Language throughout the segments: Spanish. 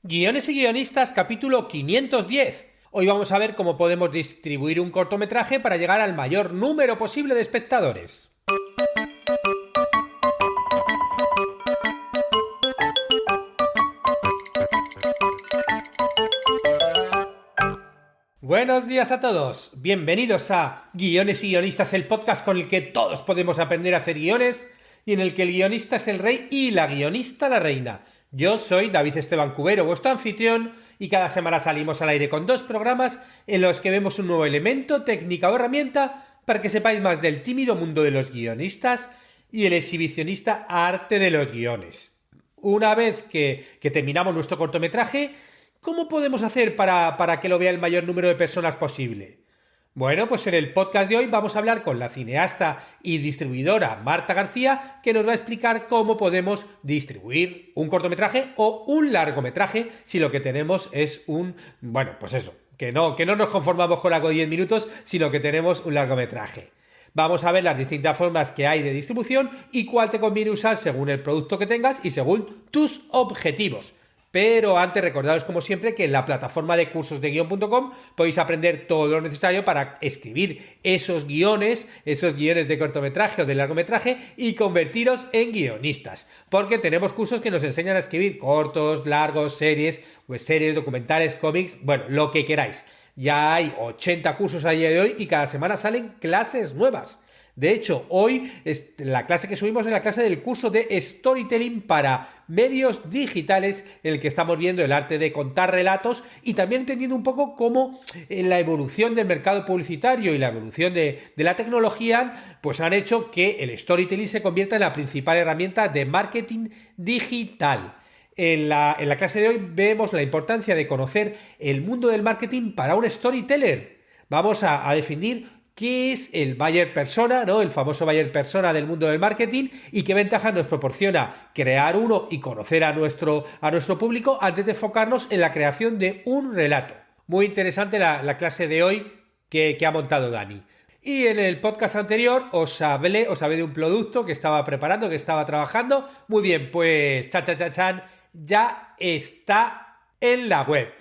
Guiones y guionistas, capítulo 510. Hoy vamos a ver cómo podemos distribuir un cortometraje para llegar al mayor número posible de espectadores. Buenos días a todos, bienvenidos a Guiones y Guionistas, el podcast con el que todos podemos aprender a hacer guiones y en el que el guionista es el rey y la guionista la reina. Yo soy David Esteban Cubero, vuestro anfitrión, y cada semana salimos al aire con 2 programas en los que vemos un nuevo elemento, técnica o herramienta para que sepáis más del tímido mundo de los guionistas y el exhibicionista arte de los guiones. Una vez que terminamos nuestro cortometraje, ¿cómo podemos hacer para que lo vea el mayor número de personas posible? Bueno, pues en el podcast de hoy vamos a hablar con la cineasta y distribuidora Marta García, que nos va a explicar cómo podemos distribuir un cortometraje o un largometraje si lo que tenemos es que no nos conformamos con algo de 10 minutos, sino que tenemos un largometraje. Vamos a ver las distintas formas que hay de distribución y cuál te conviene usar según el producto que tengas y según tus objetivos. Pero antes recordaros como siempre que en la plataforma de cursosdeguion.com podéis aprender todo lo necesario para escribir esos guiones de cortometraje o de largometraje y convertiros en guionistas. Porque tenemos cursos que nos enseñan a escribir cortos, largos, series, documentales, cómics, bueno, lo que queráis. Ya hay 80 cursos a día de hoy y cada semana salen clases nuevas. De hecho, hoy la clase que subimos es la clase del curso de Storytelling para medios digitales, en el que estamos viendo el arte de contar relatos y también entendiendo un poco cómo la evolución del mercado publicitario y la evolución de la tecnología pues han hecho que el storytelling se convierta en la principal herramienta de marketing digital. En la clase de hoy vemos la importancia de conocer el mundo del marketing para un storyteller. Vamos a definir qué es el buyer persona, ¿no? El famoso buyer persona del mundo del marketing y qué ventajas nos proporciona crear uno y conocer a nuestro público antes de enfocarnos en la creación de un relato. Muy interesante la clase de hoy que ha montado Dani. Y en el podcast anterior os hablé de un producto que estaba preparando, que estaba trabajando. Muy bien, pues ya está en la web.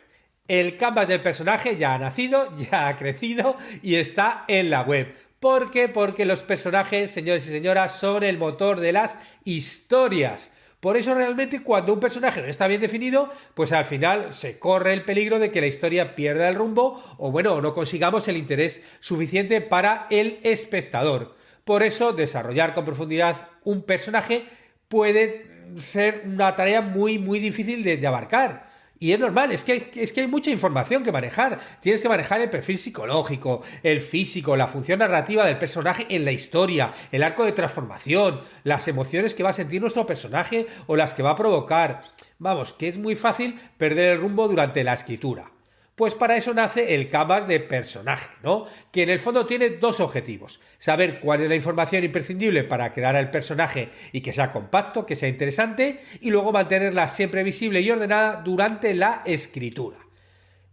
El canvas del personaje ya ha nacido, ya ha crecido y está en la web. ¿Por qué? Porque los personajes, señores y señoras, son el motor de las historias. Por eso realmente cuando un personaje no está bien definido, pues al final se corre el peligro de que la historia pierda el rumbo o no consigamos el interés suficiente para el espectador. Por eso desarrollar con profundidad un personaje puede ser una tarea muy difícil de abarcar. Y es normal, es que hay mucha información que manejar. Tienes que manejar el perfil psicológico, el físico, la función narrativa del personaje en la historia, el arco de transformación, las emociones que va a sentir nuestro personaje o las que va a provocar. Vamos, que es muy fácil perder el rumbo durante la escritura. Pues para eso nace el canvas de personaje, ¿no? Que en el fondo tiene 2 objetivos. Saber cuál es la información imprescindible para crear el personaje y que sea compacto, que sea interesante, y luego mantenerla siempre visible y ordenada durante la escritura.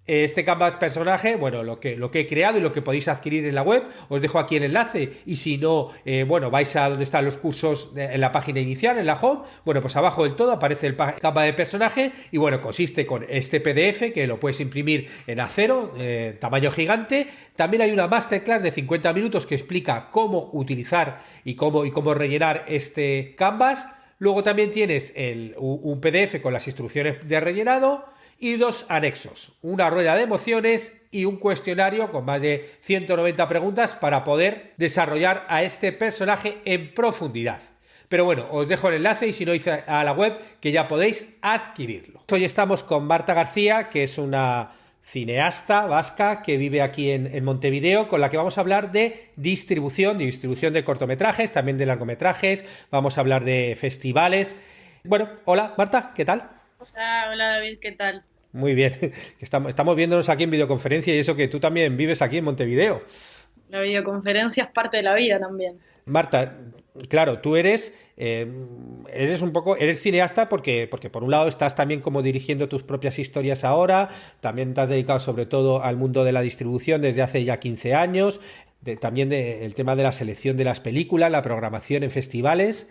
Este canvas personaje, bueno, lo que he creado y lo que podéis adquirir en la web, os dejo aquí el enlace y si no, vais a donde están los cursos en la página inicial, en la home, bueno, pues abajo del todo aparece el canvas de personaje y bueno, consiste con este PDF que lo puedes imprimir en acero, tamaño gigante. También hay una masterclass de 50 minutos que explica cómo utilizar y cómo rellenar este canvas. Luego también tienes un PDF con las instrucciones de rellenado y 2 anexos, una rueda de emociones y un cuestionario con más de 190 preguntas para poder desarrollar a este personaje en profundidad. Pero bueno, os dejo el enlace y si no, a la web que ya podéis adquirirlo. Hoy estamos con Marta García, que es una cineasta vasca que vive aquí en Montevideo, con la que vamos a hablar de distribución de cortometrajes, también de largometrajes, vamos a hablar de festivales. Bueno, hola Marta, ¿qué tal? Hola David, ¿qué tal? Muy bien, estamos viéndonos aquí en videoconferencia y eso que tú también vives aquí en Montevideo. La videoconferencia es parte de la vida también. Marta, claro, tú eres cineasta porque por un lado estás también como dirigiendo tus propias historias ahora, también te has dedicado sobre todo al mundo de la distribución desde hace ya 15 años, también el tema de la selección de las películas, la programación en festivales.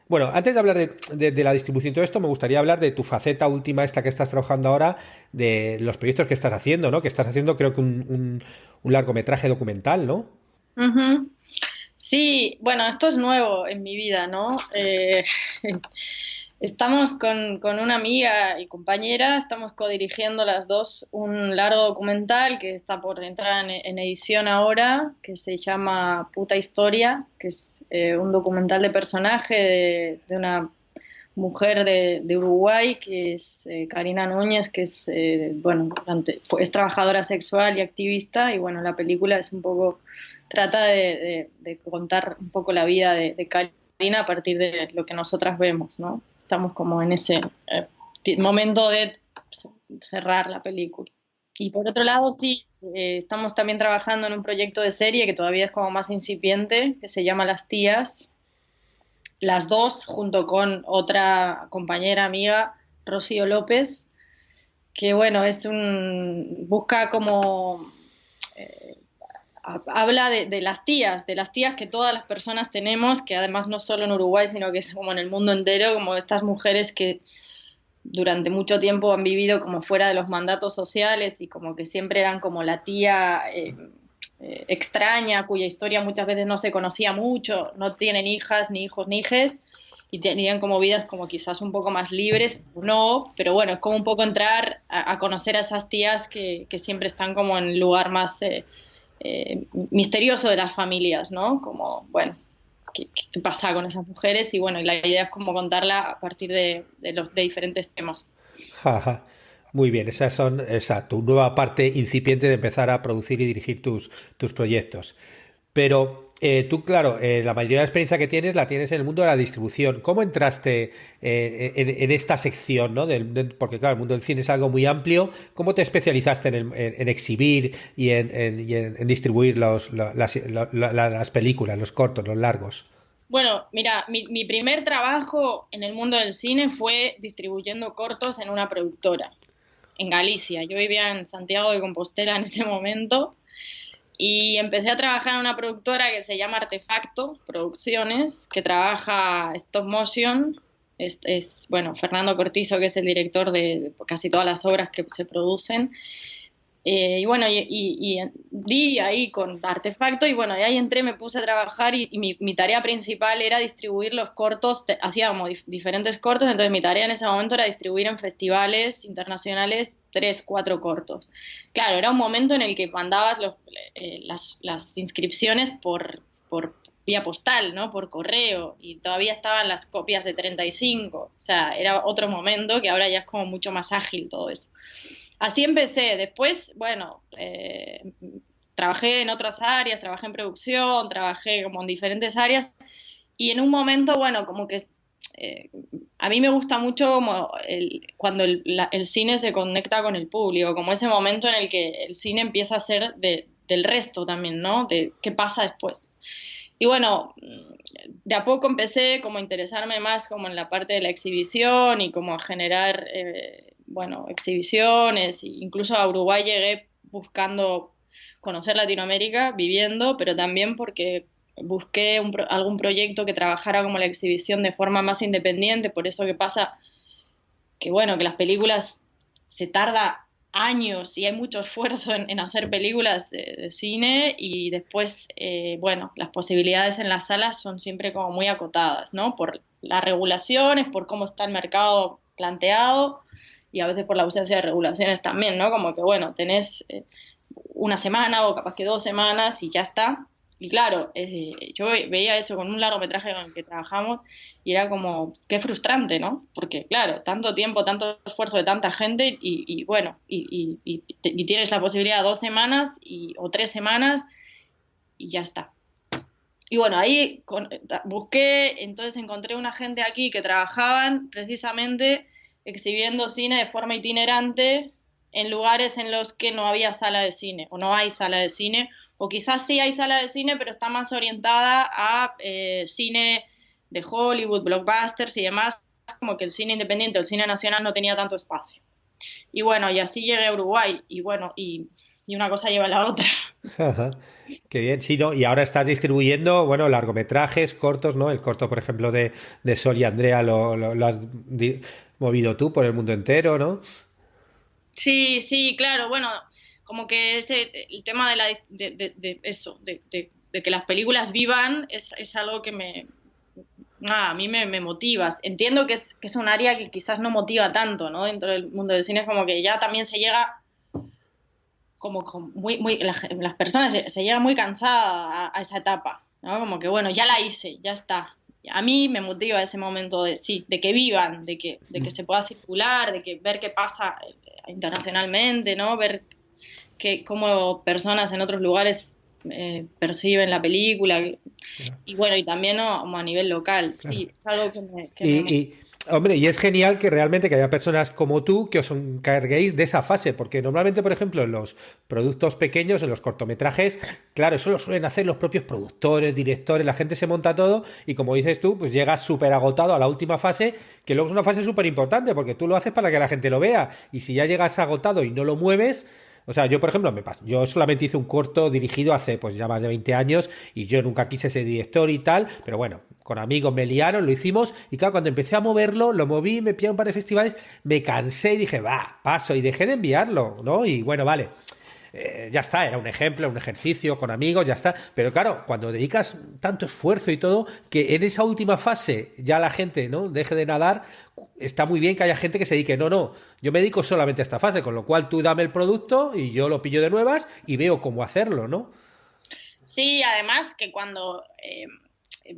Bueno, antes de hablar de la distribución y todo esto, me gustaría hablar de tu faceta última, esta que estás trabajando ahora, de los proyectos que estás haciendo, ¿no? Que estás haciendo, creo que un largometraje documental, ¿no? Ujú. Sí, bueno, esto es nuevo en mi vida, ¿no? Estamos con una amiga y compañera, estamos codirigiendo las dos un largo documental que está por entrar en edición ahora, que se llama Puta Historia, que es un documental de personaje de una mujer de Uruguay, que es Karina Núñez, que es, bueno, es trabajadora sexual y activista, y bueno, la película es un poco, trata de contar un poco la vida de Karina a partir de lo que nosotras vemos, ¿no? Estamos como en ese momento de cerrar la película. Y por otro lado, sí, estamos también trabajando en un proyecto de serie que todavía es como más incipiente, que se llama Las Tías, las dos, junto con otra compañera amiga, Rocío López, que bueno, busca como, eh, habla de las tías que todas las personas tenemos, que además no solo en Uruguay, sino que es como en el mundo entero, como estas mujeres que durante mucho tiempo han vivido como fuera de los mandatos sociales y como que siempre eran como la tía extraña, cuya historia muchas veces no se conocía mucho, no tienen hijas, ni hijos, ni hijes, y tenían como vidas como quizás un poco más libres, o no, pero bueno, es como un poco entrar a conocer a esas tías que siempre están como en el lugar más misterioso de las familias, ¿no? Como, bueno, qué pasa con esas mujeres y bueno, y la idea es como contarla a partir de diferentes temas. Jaja. Muy bien, esa tu nueva parte incipiente de empezar a producir y dirigir tus proyectos. Pero tú, claro, la mayoría de la experiencia que tienes la tienes en el mundo de la distribución. ¿Cómo entraste en esta sección, ¿no? Porque, claro, el mundo del cine es algo muy amplio. ¿Cómo te especializaste en exhibir y en distribuir las películas, los cortos, los largos? Bueno, mira, mi primer trabajo en el mundo del cine fue distribuyendo cortos en una productora en Galicia. Yo vivía en Santiago de Compostela en ese momento y empecé a trabajar en una productora que se llama Artefacto Producciones, que trabaja stop motion. Bueno, Fernando Cortizo, que es el director de casi todas las obras que se producen. Y bueno, y di ahí con Artefacto y bueno, y ahí entré, me puse a trabajar y mi tarea principal era distribuir los cortos, hacía como diferentes cortos, entonces mi tarea en ese momento era distribuir en festivales internacionales 3, 4 cortos. Claro, era un momento en el que mandabas las inscripciones por vía postal, ¿no? Por correo, y todavía estaban las copias de 35, o sea, era otro momento que ahora ya es como mucho más ágil todo eso. Así empecé. Después, bueno, trabajé en otras áreas, trabajé en producción, trabajé como en diferentes áreas y en un momento, bueno, como que eh, a mí me gusta mucho como cuando el cine se conecta con el público, como ese momento en el que el cine empieza a ser del resto también, ¿no? De qué pasa después. Y bueno, de a poco empecé como a interesarme más como en la parte de la exhibición y como a generar, bueno, exhibiciones. Incluso a Uruguay llegué buscando conocer Latinoamérica, viviendo, pero también porque busqué algún proyecto que trabajara como la exhibición de forma más independiente, por eso que pasa que bueno, que las películas se tarda años y hay mucho esfuerzo en hacer películas de cine y después, bueno, las posibilidades en las salas son siempre como muy acotadas, ¿no? Por las regulaciones, por cómo está el mercado planteado y a veces por la ausencia de regulaciones también, ¿no? Como que, bueno, tenés una semana o capaz que 2 semanas y ya está. Y claro, yo veía eso con un largometraje con el que trabajamos y era como, qué frustrante, ¿no? Porque claro, tanto tiempo, tanto esfuerzo de tanta gente y bueno, y tienes la posibilidad de 2 semanas o 3 semanas y ya está. Y bueno, ahí busqué, entonces encontré una gente aquí que trabajaban precisamente exhibiendo cine de forma itinerante en lugares en los que no había sala de cine o no hay sala de cine o quizás sí hay sala de cine pero está más orientada a cine de Hollywood, blockbusters y demás, como que el cine independiente o el cine nacional no tenía tanto espacio. Y bueno, y así llegué a Uruguay y bueno, y una cosa lleva a la otra. Ajá. Qué bien, sí, ¿no? Y ahora estás distribuyendo, bueno, largometrajes, cortos, ¿no? El corto, por ejemplo, de Sol y Andrea lo has movido tú por el mundo entero, ¿no? Sí, sí, claro, bueno, como que el tema de de eso, de que las películas vivan es algo que nada, a mí me motiva. Entiendo que es un área que quizás no motiva tanto, ¿no? Dentro del mundo del cine es como que ya también se llega las personas se llegan muy cansadas a esa etapa, ¿no? Como que bueno, ya la hice, ya está. A mí me motiva ese momento de sí, de que vivan, de que se pueda circular, de que ver qué pasa internacionalmente, ¿no? Ver cómo personas en otros lugares perciben la película y bueno, y también ¿no? Como a nivel local, Claro. sí, es algo Y, hombre, y es genial que realmente que haya personas como tú que os encarguéis de esa fase, porque normalmente, por ejemplo, en los productos pequeños, en los cortometrajes, claro, eso lo suelen hacer los propios productores, directores, la gente se monta todo y como dices tú, pues llegas súper agotado a la última fase, que luego es una fase súper importante, porque tú lo haces para que la gente lo vea, y si ya llegas agotado y no lo mueves, o sea, yo por ejemplo, yo solamente hice un corto dirigido hace pues ya más de 20 años y yo nunca quise ser director y tal, pero bueno, con amigos me liaron, lo hicimos y claro, cuando empecé a moverlo, lo moví, me pillé a un par de festivales, me cansé y dije, va, paso y dejé de enviarlo, ¿no? Y bueno, vale, ya está, era un ejemplo, un ejercicio con amigos, ya está. Pero claro, cuando dedicas tanto esfuerzo y todo, que en esa última fase ya la gente no deje de nadar, está muy bien que haya gente que se dedique, no, no, yo me dedico solamente a esta fase, con lo cual tú dame el producto y yo lo pillo de nuevas y veo cómo hacerlo, ¿no? Sí, además que cuando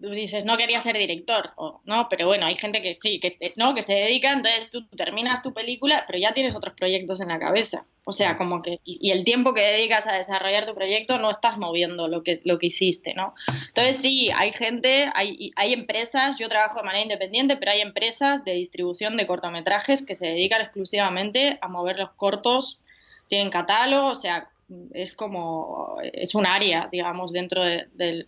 tú dices no quería ser director, o no, pero bueno, hay gente que sí, no, que se dedica, entonces tú terminas tu película, pero ya tienes otros proyectos en la cabeza. O sea, Claro. como que, y el tiempo que dedicas a desarrollar tu proyecto no estás moviendo lo que hiciste, ¿no? Entonces sí, hay gente, hay empresas, yo trabajo de manera independiente, pero hay empresas de distribución de cortometrajes que se dedican exclusivamente a mover los cortos, tienen catálogo, o sea, es como, es un área, digamos, dentro del,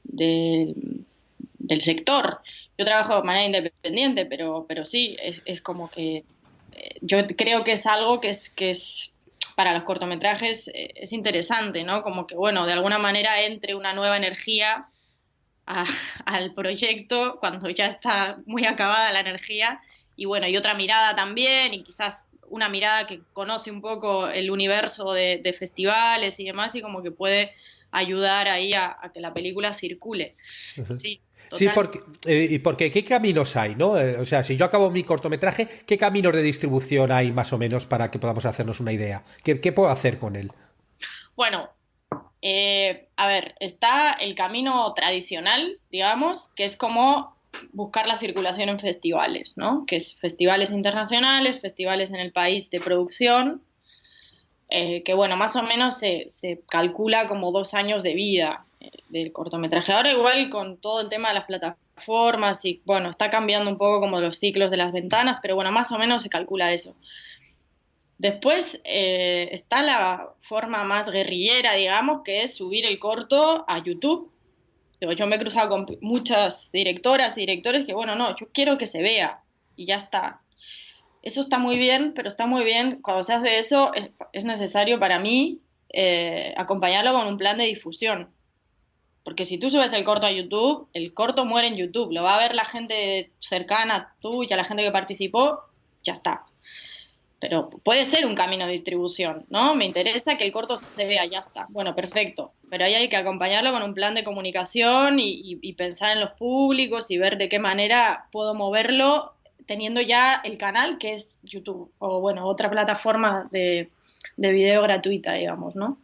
del sector. Yo trabajo de manera independiente, pero sí, es como que yo creo que es algo que es para los cortometrajes es interesante, ¿no? Como que, bueno, de alguna manera entre una nueva energía a, al proyecto cuando ya está muy acabada la energía y bueno, y otra mirada también y quizás una mirada que conoce un poco el universo de festivales y demás y como que puede ayudar ahí a que la película circule. Sí, Sí, total. y porque ¿qué caminos hay, no? O sea, si yo acabo mi cortometraje, ¿qué caminos de distribución hay más o menos para que podamos hacernos una idea? ¿Qué puedo hacer con él? Bueno, a ver, está el camino tradicional, digamos, que es como buscar la circulación en festivales, ¿no? Que es festivales internacionales, festivales en el país de producción, que bueno, más o menos se calcula como 2 años de vida del cortometraje. Ahora igual con todo el tema de las plataformas y bueno, está cambiando un poco como los ciclos de las ventanas, pero bueno, más o menos se calcula eso. Después está la forma más guerrillera, digamos, que es subir el corto a YouTube. Digo, yo me he cruzado con muchas directoras y directores que, bueno, no, yo quiero que se vea y ya está. Eso está muy bien, pero está muy bien, cuando se hace eso, es necesario para mí acompañarlo con un plan de difusión. Porque si tú subes el corto a YouTube, el corto muere en YouTube. Lo va a ver la gente cercana tuya, la gente que participó, ya está. Pero puede ser un camino de distribución, ¿no? Me interesa que el corto se vea, ya está. Bueno, perfecto. Pero ahí hay que acompañarlo con un plan de comunicación y pensar en los públicos y ver de qué manera puedo moverlo teniendo ya el canal que es YouTube o, bueno, otra plataforma de video gratuita, digamos, ¿no?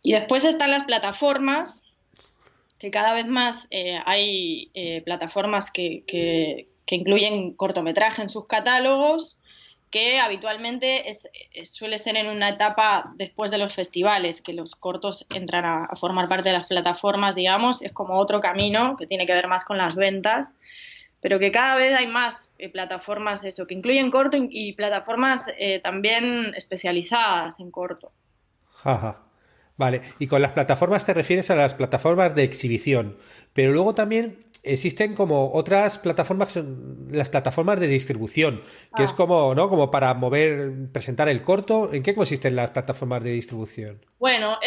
Y después están las plataformas, que cada vez más hay plataformas que incluyen cortometraje en sus catálogos que habitualmente suele ser en una etapa después de los festivales, que los cortos entran a formar parte de las plataformas, digamos, es como otro camino que tiene que ver más con las ventas, pero que cada vez hay más plataformas, eso, que incluyen corto y plataformas también especializadas en corto. Ajá. Vale, y con las plataformas te refieres a las plataformas de exhibición, pero luego también existen como otras plataformas, las plataformas de distribución, que es Ah, como, ¿no? Como para presentar el corto. ¿En qué consisten las plataformas de distribución? bueno,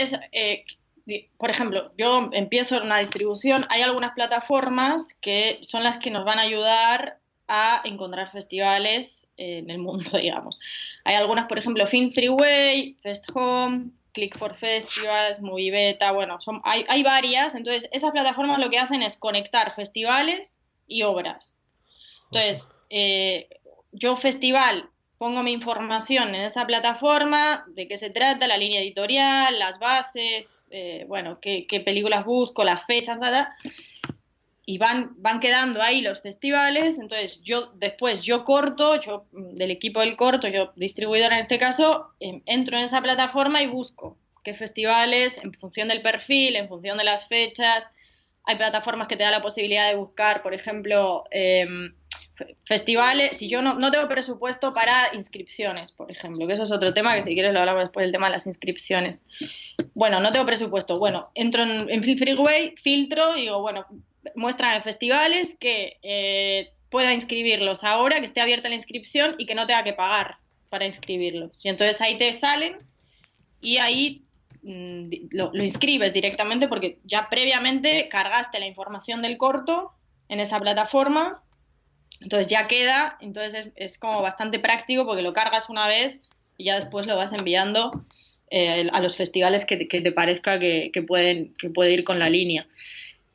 por ejemplo, yo empiezo en una distribución, hay algunas plataformas que son las que nos van a ayudar a encontrar festivales en el mundo, digamos. Hay algunas, por ejemplo, Film Freeway, Fest Home, Click for Festivals, Movie Beta, bueno, hay varias. Entonces, esas plataformas lo que hacen es conectar festivales y obras. Entonces, yo festival pongo mi información en esa plataforma, de qué se trata, la línea editorial, las bases, bueno, qué películas busco, las fechas, nada, y van quedando ahí los festivales. Entonces yo corto, yo del equipo del corto, yo distribuidora en este caso, entro en esa plataforma y busco qué festivales en función del perfil, en función de las fechas. Hay plataformas que te dan la posibilidad de buscar, por ejemplo, festivales. Si yo no tengo presupuesto para inscripciones, por ejemplo, que eso es otro tema que si quieres lo hablamos después, del tema de las inscripciones. Bueno, no tengo presupuesto. Bueno, entro en Freeway, filtro y digo, bueno, muéstrame festivales que pueda inscribirlos ahora, que esté abierta la inscripción y que no tenga que pagar para inscribirlos. Y entonces ahí te salen y ahí lo inscribes directamente porque ya previamente cargaste la información del corto en esa plataforma, entonces ya queda. Entonces es como bastante práctico porque lo cargas una vez y ya después lo vas enviando a los festivales que te parezca que puede ir con la línea.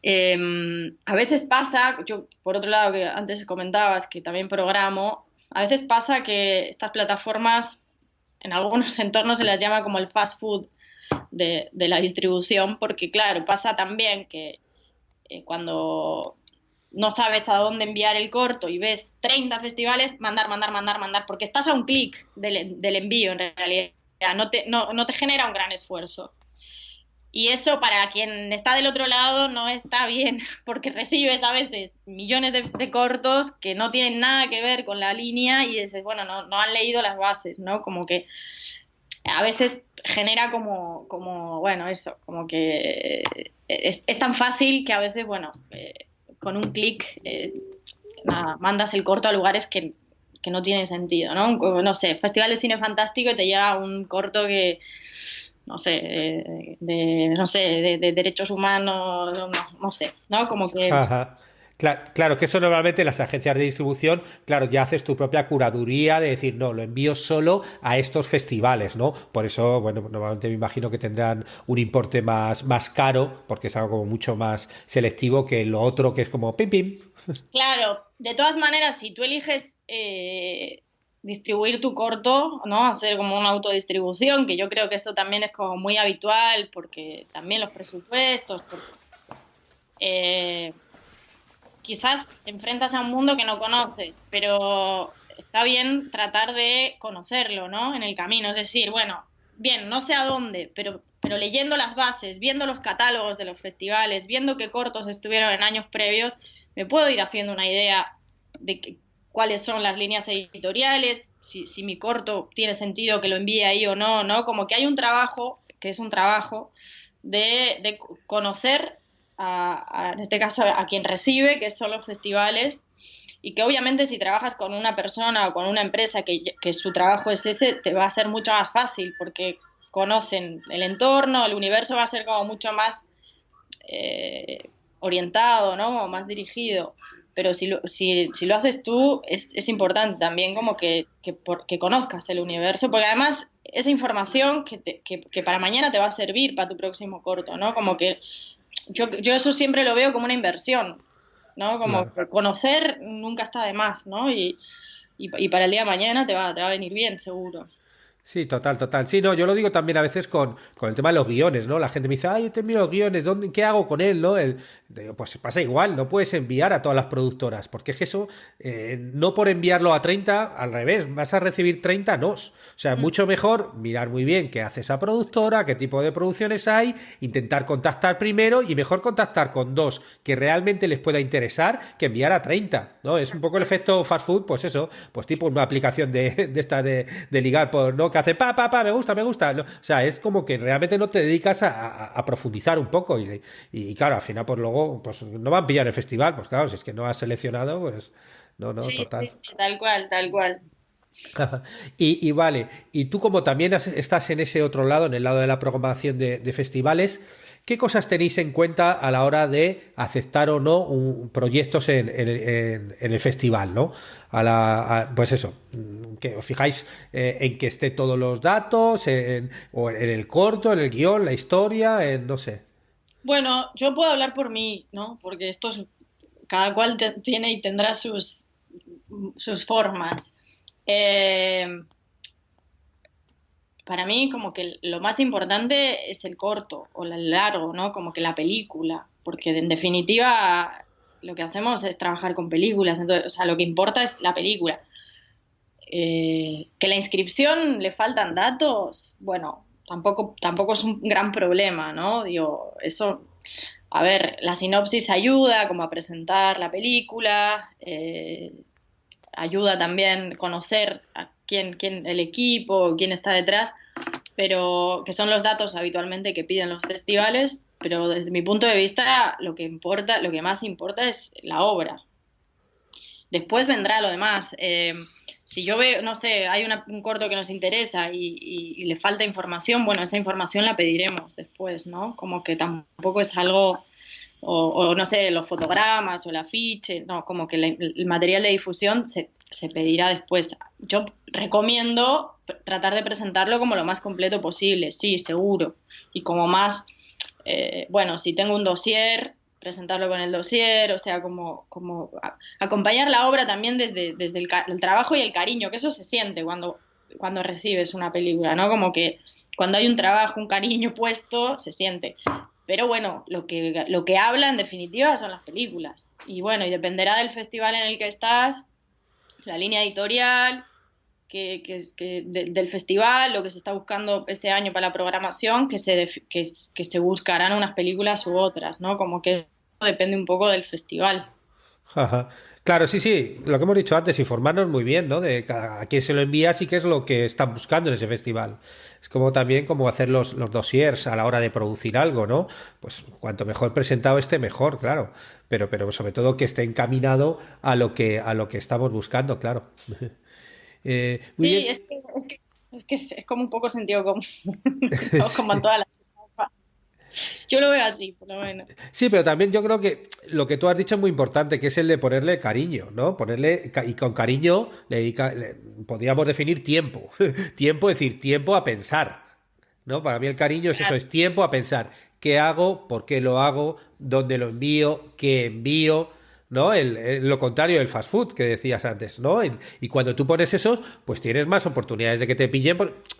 A veces pasa, yo por otro lado que antes comentabas que también programo, a veces pasa que estas plataformas en algunos entornos se las llama como el fast food de la distribución, porque claro, pasa también que cuando no sabes a dónde enviar el corto y ves 30 festivales, mandar, porque estás a un clic del envío en realidad, no te genera un gran esfuerzo. Y eso para quien está del otro lado no está bien, porque recibes a veces millones de cortos que no tienen nada que ver con la línea y dices, bueno, no han leído las bases, ¿no? Como que a veces genera como bueno, eso, como que es tan fácil que a veces, bueno, con un clic nada, mandas el corto a lugares que no tienen sentido, ¿no? No sé, Festival de Cine Fantástico y te llega un corto que no sé, no sé, de derechos humanos, no sé, ¿no? Como que, Ajá. Claro, que eso normalmente las agencias de distribución, claro, ya haces tu propia curaduría de decir, no, lo envío solo a estos festivales, ¿no? Por eso, bueno, normalmente me imagino que tendrán un importe más caro, porque es algo como mucho más selectivo que lo otro que es como pim pim. claro, de todas maneras, si tú eliges distribuir tu corto, ¿no? Hacer como una autodistribución, que yo creo que esto también es como muy habitual, porque también los presupuestos, eh, quizás te enfrentas a un mundo que no conoces, pero está bien tratar de conocerlo, ¿no? En el camino. Es decir, bueno, bien, no sé a dónde, pero leyendo las bases, viendo los catálogos de los festivales, viendo qué cortos estuvieron en años previos, me puedo ir haciendo una idea de cuáles son las líneas editoriales, si mi corto tiene sentido que lo envíe ahí o no, ¿no? Como que hay un trabajo, que es un trabajo de conocer en este caso a quien recibe, que son los festivales, y que obviamente si trabajas con una persona o con una empresa que su trabajo es ese, te va a ser mucho más fácil porque conocen el entorno, el universo va a ser como mucho más orientado, ¿no? Como más dirigido. Pero si lo haces tú, es importante también como que conozcas el universo, porque además esa información que para mañana te va a servir para tu próximo corto, ¿no? Como que yo eso siempre lo veo como una inversión, ¿no? Como Claro. que conocer nunca está de más, ¿no? Y para el día de mañana te va a venir bien, seguro. Sí, total, total. Sí, no, yo lo digo también a veces con el tema de los guiones, ¿no? La gente me dice, ay, he terminado los guiones, ¿qué hago con él, no? Digo, pues pasa igual, no puedes enviar a todas las productoras, porque es que eso, no por enviarlo a 30, al revés, vas a recibir 30 nos. O sea, Mm. mucho mejor mirar muy bien qué hace esa productora, qué tipo de producciones hay, intentar contactar primero y mejor contactar con dos que realmente les pueda interesar que enviar a 30, ¿no? Es un poco el efecto fast food, pues eso, pues tipo una aplicación de esta de ligar por, ¿no? que hace me gusta. No, o sea, es como que realmente no te dedicas a profundizar un poco y claro, al final pues luego pues no van a pillar el festival, pues claro, si es que no has seleccionado, pues no, Sí, total. sí, sí, tal cual, tal cual. Y vale, y tú como también estás en ese otro lado, en el lado de la programación de festivales, ¿qué cosas tenéis en cuenta a la hora de aceptar o no proyectos en el festival, ¿no? Pues eso, que os fijáis en que esté todos los datos, o en el corto, en el guión, la historia, en no sé. Bueno, yo puedo hablar por mí, ¿no? Porque cada cual tiene y tendrá sus formas. Eh, para mí, como que lo más importante es el corto o el largo, ¿no? Como que la película, porque en definitiva lo que hacemos es trabajar con películas, entonces, o sea, lo que importa es la película. Que la inscripción le faltan datos, bueno, tampoco es un gran problema, ¿no? Digo, eso, a ver, la sinopsis ayuda como a presentar la película, ayuda también conocer a quién el equipo, quién está detrás, pero que son los datos habitualmente que piden los festivales, pero desde mi punto de vista lo que importa, lo que más importa es la obra. Después vendrá lo demás. Si yo veo, no sé, hay un corto que nos interesa y le falta información, bueno, esa información la pediremos después, ¿no? Como que tampoco es algo, o no sé, los fotogramas o el afiche, no, como que el material de difusión se pedirá después. Yo recomiendo tratar de presentarlo como lo más completo posible, sí, seguro, y como más, bueno, si tengo un dossier, presentarlo con el dossier, o sea, como acompañar la obra también desde el trabajo y el cariño, que eso se siente cuando recibes una película, ¿no? Como que cuando hay un trabajo, un cariño puesto, se siente. Pero bueno, lo que habla en definitiva son las películas. Y bueno, y dependerá del festival en el que estás, la línea editorial, del festival, lo que se está buscando este año para la programación, que se buscarán unas películas u otras, ¿no? Como que depende un poco del festival. Ajá. Claro, sí, sí, lo que hemos dicho antes, informarnos muy bien, ¿no? De a quién se lo envías y qué es lo que están buscando en ese festival. Es como también como hacer los dossiers a la hora de producir algo, ¿no? Pues cuanto mejor presentado esté, mejor, claro. Pero sobre todo que esté encaminado a lo que estamos buscando, claro. Muy Sí, bien. es como un poco sentido común, ¿no? Como en todas las cosas. Yo lo veo así, por lo menos. Sí, pero también yo creo que lo que tú has dicho es muy importante, que es el de ponerle cariño, ¿no? Y con cariño podríamos definir tiempo. Tiempo, es decir, tiempo a pensar, ¿no? Para mí el cariño es eso, Claro. es tiempo a pensar qué hago, por qué lo hago, dónde lo envío, qué envío, ¿no? Lo contrario del fast food que decías antes, ¿no? Y cuando tú pones eso, pues tienes más oportunidades de que te pillen.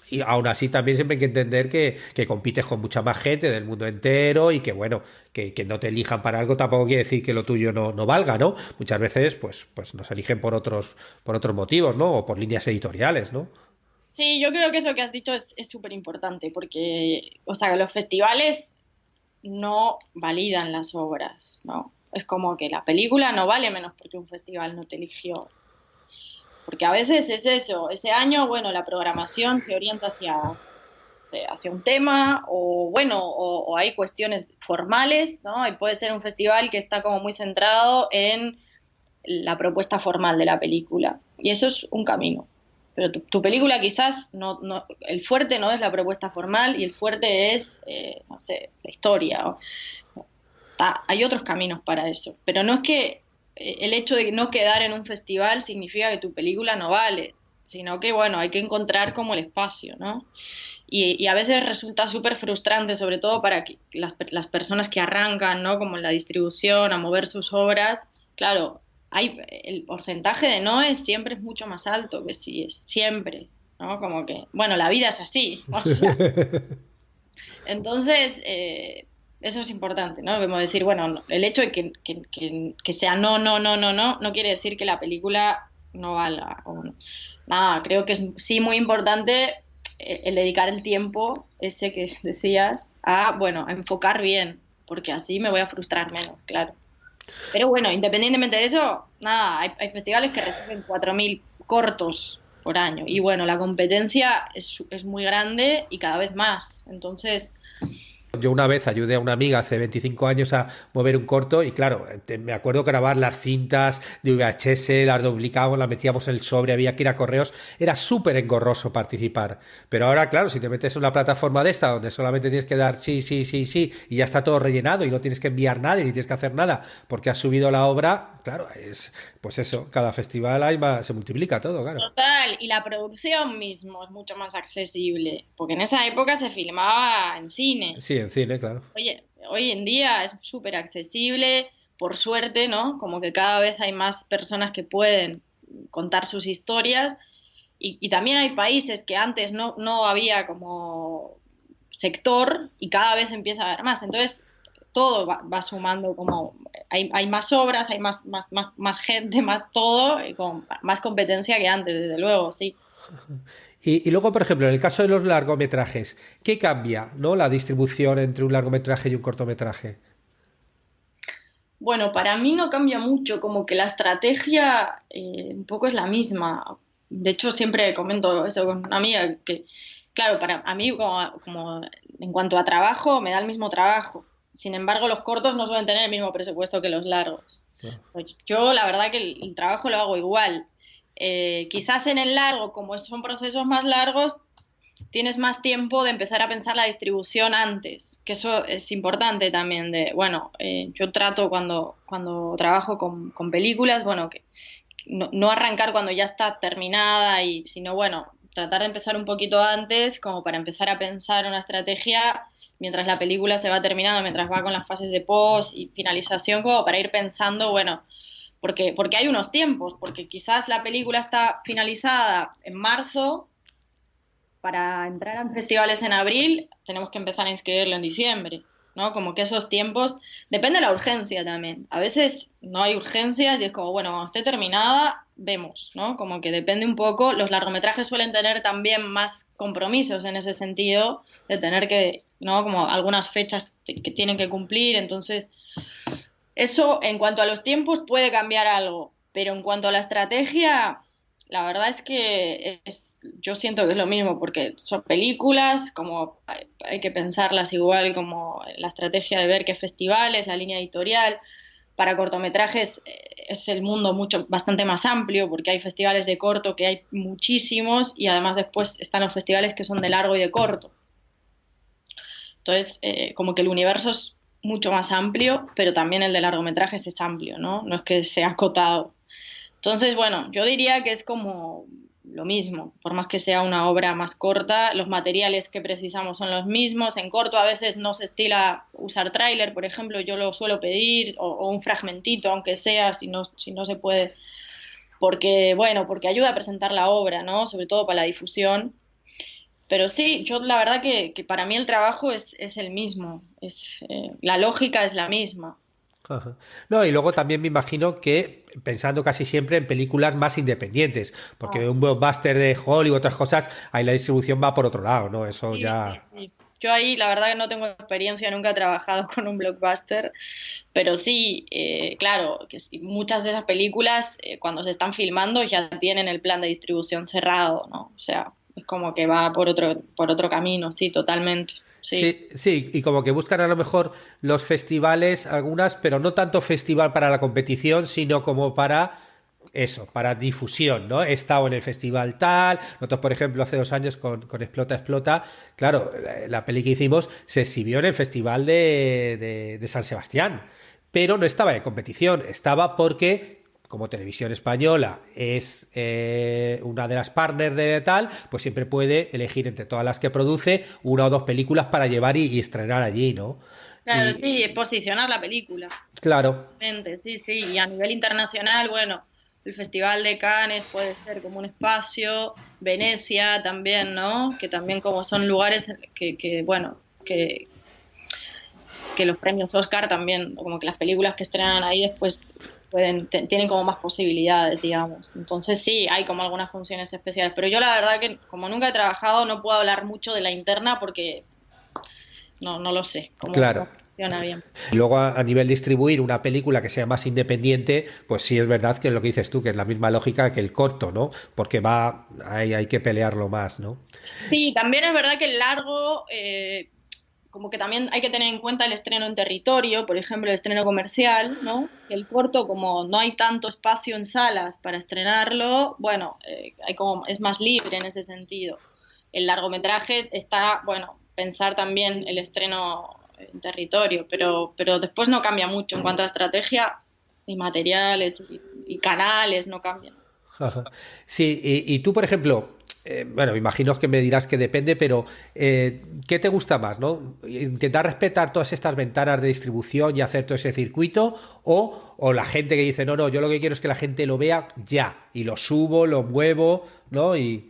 Y aún así también siempre hay que entender que compites con mucha más gente del mundo entero y que, bueno, que no te elijan para algo tampoco quiere decir que lo tuyo no valga, ¿no? Muchas veces, pues nos eligen por otros motivos, ¿no? O por líneas editoriales, ¿no? Sí, yo creo que eso que has dicho es súper importante, porque, o sea, los festivales no validan las obras, ¿no? Es como que la película no vale menos porque un festival no te eligió. Porque a veces es eso, ese año, bueno, la programación se orienta hacia un tema o bueno, o hay cuestiones formales, ¿no? Y puede ser un festival que está como muy centrado en la propuesta formal de la película. Y eso es un camino. Pero tu película quizás el fuerte no es la propuesta formal y el fuerte es, no sé, la historia. Hay otros caminos para eso. Pero no es que el hecho de no quedar en un festival significa que tu película no vale, sino que, bueno, hay que encontrar como el espacio, ¿no? Y a veces resulta súper frustrante, sobre todo para las personas que arrancan, ¿no? Como en la distribución, a mover sus obras. Claro, el porcentaje de noes siempre es mucho más alto que sí, es siempre, ¿no? Como que, bueno, la vida es así, o sea. Entonces, eso es importante, ¿no? Como decir, bueno, el hecho de que sea no quiere decir que la película no valga. Nada, creo que es sí muy importante el dedicar el tiempo, ese que decías, bueno, a enfocar bien, porque así me voy a frustrar menos, claro. Pero bueno, independientemente de eso, nada, hay festivales que reciben 4.000 cortos por año. Y bueno, la competencia es muy grande y cada vez más. Entonces, Yo una vez ayudé a una amiga hace 25 años a mover un corto y claro, me acuerdo grabar las cintas de VHS, las duplicábamos, las metíamos en el sobre, había que ir a correos, era súper engorroso participar. Pero ahora, claro, si te metes en una plataforma de esta donde solamente tienes que dar sí, sí, sí, sí y ya está todo rellenado y no tienes que enviar nada y ni tienes que hacer nada porque has subido la obra, claro, es pues eso, cada festival hay más, se multiplica todo, claro. total, y la producción mismo es mucho más accesible, porque en esa época se filmaba en cine. Sí, en cine, claro. Oye, hoy en día es súper accesible, por suerte, ¿no? Como que cada vez hay más personas que pueden contar sus historias y también hay países que antes no había como sector y cada vez empieza a haber más. Entonces, todo va sumando como hay más obras, hay más gente, más todo, y con más competencia que antes, desde luego, sí. Y luego, por ejemplo, en el caso de los largometrajes, ¿qué cambia, no? La distribución entre un largometraje y un cortometraje. Bueno, para mí no cambia mucho, como que la estrategia un poco es la misma. De hecho, siempre comento eso con una amiga, que claro, para a mí como en cuanto a trabajo, me da el mismo trabajo. Sin embargo, los cortos no suelen tener el mismo presupuesto que los largos. Claro. Pues yo la verdad que el trabajo lo hago igual. Quizás en el largo, como son procesos más largos, tienes más tiempo de empezar a pensar la distribución antes, que eso es importante también. Bueno, yo trato cuando trabajo con películas, bueno, que no arrancar cuando ya está terminada, sino, bueno, tratar de empezar un poquito antes, como para empezar a pensar una estrategia mientras la película se va terminando, mientras va con las fases de post y finalización, como para ir pensando, bueno, porque hay unos tiempos, porque quizás la película está finalizada en marzo. Para entrar a festivales en abril, tenemos que empezar a inscribirlo en diciembre, ¿no? Como que esos tiempos, depende de la urgencia también. A veces no hay urgencias y es como, bueno, cuando esté terminada, vemos, ¿no? Como que depende un poco. Los largometrajes suelen tener también más compromisos en ese sentido, de tener que, ¿no? Como algunas fechas que tienen que cumplir, entonces, eso en cuanto a los tiempos puede cambiar algo, pero en cuanto a la estrategia, la verdad es que yo siento que es lo mismo, porque son películas, como hay que pensarlas igual, como la estrategia de ver qué festivales, la línea editorial. Para cortometrajes es el mundo bastante más amplio, porque hay festivales de corto que hay muchísimos y además después están los festivales que son de largo y de corto. Entonces, como que el universo es mucho más amplio, pero también el de largometrajes es amplio, ¿no? No es que sea acotado. Entonces, bueno, yo diría que es como lo mismo, por más que sea una obra más corta, los materiales que precisamos son los mismos. En corto a veces no se estila usar tráiler, por ejemplo, yo lo suelo pedir, o un fragmentito, aunque sea, si no se puede, porque, bueno, porque ayuda a presentar la obra, ¿no? Sobre todo para la difusión. Pero sí, yo la verdad que para mí el trabajo es el mismo, la lógica es la misma. Ajá. No, y luego también me imagino que pensando casi siempre en películas más independientes, porque un blockbuster de Hollywood y otras cosas, ahí la distribución va por otro lado, ¿no? Eso Sí, sí, ya. sí. Yo ahí la verdad que no tengo experiencia, nunca he trabajado con un blockbuster, pero sí, claro, que sí, muchas de esas películas cuando se están filmando ya tienen el plan de distribución cerrado, ¿no? O sea, es como que va por otro camino, sí, totalmente, sí. Sí, sí, y como que buscan a lo mejor los festivales, algunas, pero no tanto festival para la competición, sino como para eso, para difusión, ¿no? He estado en el festival tal, nosotros, por ejemplo, hace 2 años con Explota, Explota, claro, la peli que hicimos se exhibió en el festival de San Sebastián, pero no estaba en competición, estaba porque como Televisión Española es una de las partners de tal, pues siempre puede elegir entre todas las que produce una o dos películas para llevar y estrenar allí, ¿no? Claro, sí, posicionar la película. Claro, Sí, sí, y a nivel internacional, bueno, el Festival de Cannes puede ser como un espacio, Venecia también, ¿no? Que también como son lugares bueno, que los premios Oscar también, como que las películas que estrenan ahí después tienen como más posibilidades, digamos. Entonces sí, hay como algunas funciones especiales, pero yo la verdad que como nunca he trabajado no puedo hablar mucho de la interna porque no lo sé. claro. funciona bien. Y luego a nivel distribuir una película que sea más independiente, pues sí es verdad que es lo que dices tú, que es la misma lógica que el corto, ¿no? Porque hay que pelearlo más, ¿no? Sí, también es verdad que el largo, como que también hay que tener en cuenta el estreno en territorio, por ejemplo, el estreno comercial, ¿no? El corto, como no hay tanto espacio en salas para estrenarlo, bueno, es más libre en ese sentido. El largometraje está, bueno, pensar también el estreno en territorio, pero después no cambia mucho en cuanto a estrategia y materiales y canales, no cambian. Ajá. Sí, y tú, por ejemplo, bueno, imagino que me dirás que depende, pero ¿qué te gusta más, no? ¿Intentar respetar todas estas ventanas de distribución y hacer todo ese circuito? O la gente que dice, no, no, yo lo que quiero es que la gente lo vea ya, y lo subo, lo muevo, ¿no? Y...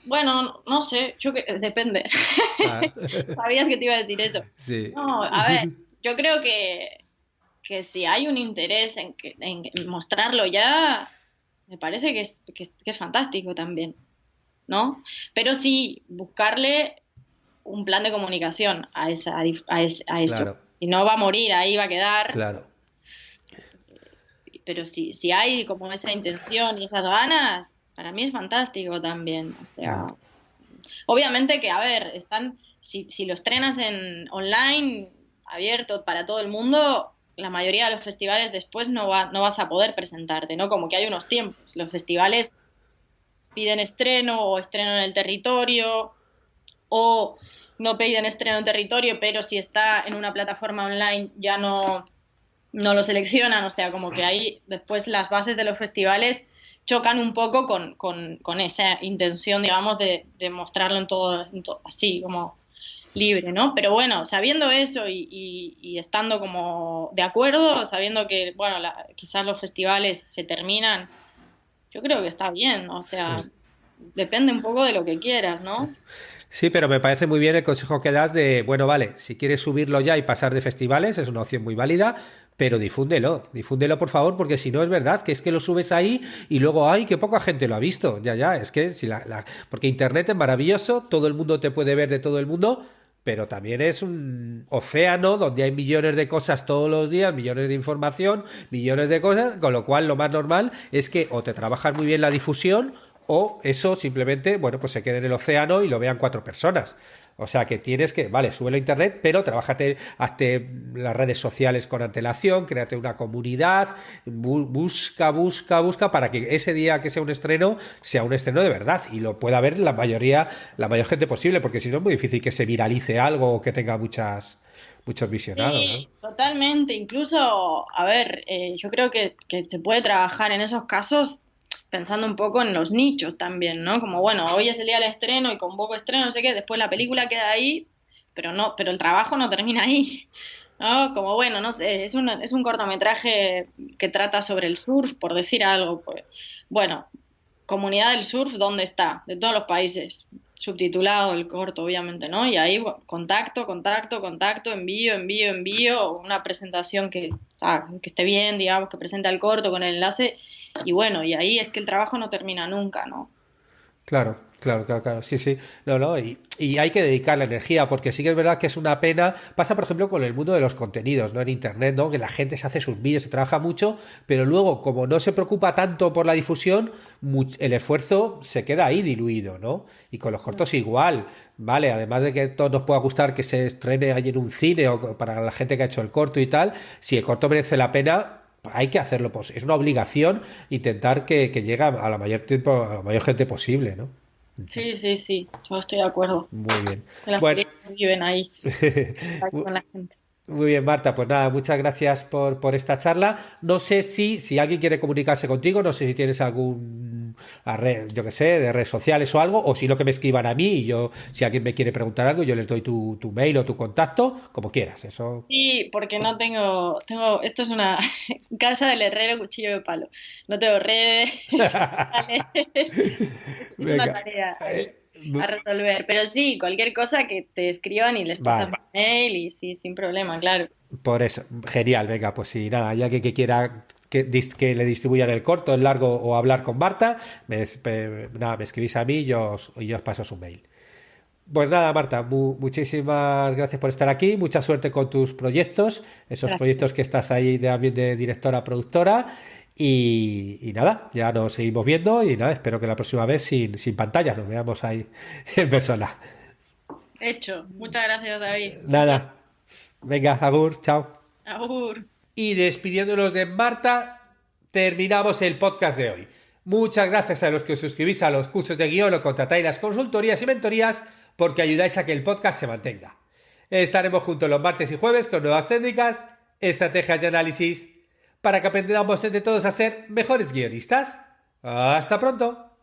Bueno, no sé, depende. Ah, Sabías que te iba a decir eso. sí, No, a ver, yo creo que si hay un interés en mostrarlo ya, me parece que es fantástico también, ¿no? Pero sí, buscarle un plan de comunicación a eso. claro, Si no va a morir, ahí va a quedar. claro. Pero si hay como esa intención y esas ganas, para mí es fantástico también. O sea, Mm. obviamente que, a ver, si lo estrenas en online, abierto para todo el mundo, la mayoría de los festivales después no vas a poder presentarte, ¿no? Como que hay unos tiempos. Los festivales piden estreno o estreno en el territorio, o no piden estreno en territorio, pero si está en una plataforma online ya no lo seleccionan. O sea, como que ahí después las bases de los festivales chocan un poco con esa intención, digamos, de mostrarlo en todo así, como libre, ¿no? Pero bueno, sabiendo eso y estando como de acuerdo, sabiendo que, bueno, quizás los festivales se terminan, yo creo que está bien, ¿no? O sea, Sí. depende un poco de lo que quieras, ¿no? Sí, pero me parece muy bien el consejo que das de, bueno, vale, si quieres subirlo ya y pasar de festivales, es una opción muy válida, pero difúndelo por favor, porque si no es verdad que es que lo subes ahí y luego, ay, que poca gente lo ha visto. Ya, ya, es que si porque Internet es maravilloso, todo el mundo te puede ver de todo el mundo, pero también es un océano donde hay millones de cosas todos los días, millones de información, millones de cosas, con lo cual lo más normal es que o te trabajas muy bien la difusión o eso simplemente, bueno, pues se quede en el océano y lo vean 4 personas. O sea que tienes que, vale, sube a internet, pero trabájate, hazte las redes sociales con antelación, créate una comunidad, busca para que ese día que sea un estreno de verdad y lo pueda ver la mayor gente posible, porque si no es muy difícil que se viralice algo o que tenga muchos visionados, ¿no? Sí, totalmente. Incluso, a ver, yo creo que se puede trabajar en esos casos pensando un poco en los nichos también, ¿no? Como, bueno, hoy es el día del estreno y convoco estreno, no sé qué, después la película queda ahí, pero el trabajo no termina ahí, ¿no? Como, bueno, no sé, es un cortometraje que trata sobre el surf, por decir algo, pues. Bueno, Comunidad del Surf, ¿dónde está? De todos los países. Subtitulado el corto, obviamente, ¿no? Y ahí contacto, envío, una presentación que esté bien, digamos, que presente el corto con el enlace. Y bueno, y ahí es que el trabajo no termina nunca, ¿no? Claro, sí, sí. No, no, y hay que dedicar la energía, porque sí que es verdad que es una pena. Pasa, por ejemplo, con el mundo de los contenidos, ¿no? En Internet, ¿no? Que la gente se hace sus vídeos, se trabaja mucho, pero luego, como no se preocupa tanto por la difusión, el esfuerzo se queda ahí diluido, ¿no? Y con los cortos igual, ¿vale? Además de que a todos nos pueda gustar que se estrene ahí en un cine o para la gente que ha hecho el corto y tal, si el corto merece la pena, hay que hacerlo, pues es una obligación intentar que llegue a la mayor tiempo, a la mayor gente posible, ¿no? Sí, sí, sí, yo estoy de acuerdo. Muy bien. Que las Bueno, películas viven ahí, con la gente. muy bien, Marta. Pues nada, muchas gracias por esta charla. No sé si alguien quiere comunicarse contigo, no sé si tienes algún, yo qué sé, de redes sociales o algo, o si no que me escriban a mí y yo, si alguien me quiere preguntar algo, yo les doy tu mail o tu contacto, como quieras. Eso. Sí, porque no esto es una casa del herrero, cuchillo de palo. No tengo redes sociales, es una Venga. tarea ahí a resolver. Pero sí, cualquier cosa que te escriban y les pasas Vale. un mail y sí, sin problema, claro. Por eso, genial, venga, pues si nada, ya que quiera que le distribuyan el corto, el largo o hablar con Marta, nada, me escribís a mí y yo os paso su mail. Pues nada, Marta, muchísimas gracias por estar aquí, mucha suerte con tus proyectos, esos Gracias. proyectos que estás ahí también de directora, productora, y nada, ya nos seguimos viendo y nada, espero que la próxima vez sin pantalla nos veamos ahí en persona. Hecho. Muchas gracias, David. Un placer. Nada, venga, Agur, chao. Agur. Y despidiéndonos de Marta, terminamos el podcast de hoy. Muchas gracias a los que os suscribís a los cursos de guión o contratáis las consultorías y mentorías porque ayudáis a que el podcast se mantenga. Estaremos juntos los martes y jueves con nuevas técnicas, estrategias y análisis para que aprendamos entre todos a ser mejores guionistas. ¡Hasta pronto!